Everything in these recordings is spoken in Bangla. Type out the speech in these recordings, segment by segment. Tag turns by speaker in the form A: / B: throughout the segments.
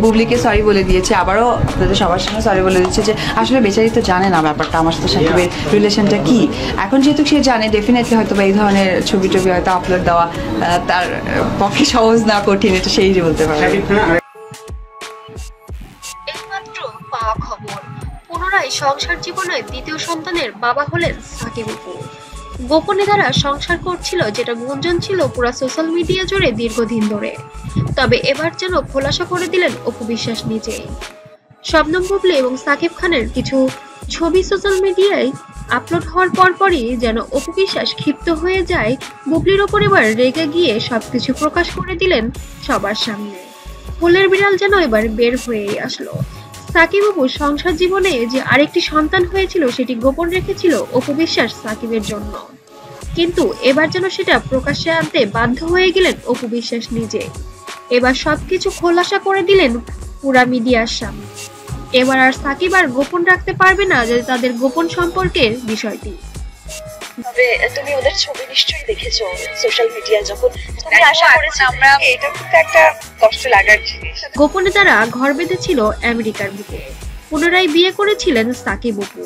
A: বুবলিকে সরি বলে দিয়েছে, আবারও আপনাদের সবার সামনে সরি বলে দিচ্ছে যে আসলে বেচারি তো জানে না ব্যাপারটা আমার সাথে সাকিবের রিলেশনটা কি। এখন যেহেতু সে জানে, ডেফিনেটলি হয়তো বা এই ধরনের ছবি টবি হয়তো আপলোড দেওয়া তার পক্ষে সহজ না কঠিন, এটা সেই যে বলতে পারে।
B: এইমাত্র পাওয়া খবর, পুনরায় সংসার জীবনে দ্বিতীয় সন্তানের বাবা হলেন সাকিব অপু। গোপনে তারা সংসার করছিল, যেটা গুঞ্জন ছিল পুরো সোশ্যাল মিডিয়া জুড়ে দীর্ঘদিন ধরে। তবে এবার যেন খোলাসা করে দিলেন অপু বিশ্বাস নিজেই। শবনম বুবলি এবং সাকিব খানের কিছু ছবি সোশ্যাল মিডিয়ায় আপলোড হওয়ার পরপরই যেন অপু বিশ্বাস ক্ষিপ্ত হয়ে যায়, বুবলির ওপর এবার রেগে গিয়ে সবকিছু প্রকাশ করে দিলেন সবার সামনে। ফুলের বিড়াল যেন এবার বের হয়েই আসলো। সাকিব অপু সংসার জীবনে যে আরেকটি সন্তান হয়েছিল সেটি গোপন রেখেছিল অপু বিশ্বাস সাকিবের জন্য, কিন্তু এবার যেন সেটা প্রকাশ্যে আনতে বাধ্য হয়ে গেলেন অপু বিশ্বাস নিজে। এবার সবকিছু খোলাসা করে দিলেন পুরা মিডিয়ার সামনে। এবার আর সাকিব আর গোপন রাখতে পারবে না যে তাদের গোপন সম্পর্কের বিষয়টি।
C: তবে তুমি ওদের ছবি নিশ্চয়ই দেখেছো সোশ্যাল মিডিয়ায়, যখন তুমি আশা করেছো আমরা, এটা কিন্তু একটা কষ্ট লাগার জিনিস।
B: গোপনে তারা ঘর বেঁধেছিল আমেরিকার বুকে, পুনরায় বিয়ে করেছিলেন সাকিব অপু।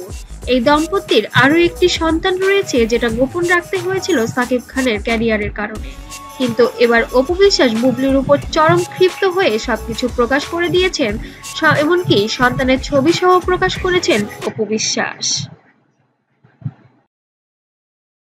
B: এই দম্পতির আরো একটি সন্তান রয়েছে, যেটা গোপন রাখতে হয়েছিল সাকিব খানের ক্যারিয়ারের কারণে। কিন্তু এবার অপু বিশ্বাস বুবলির উপর চরম ক্ষিপ্ত হয়ে সবকিছু প্রকাশ করে দিয়েছেন, এমনকি সন্তানের ছবি সহ প্রকাশ করেছেন অপু বিশ্বাস।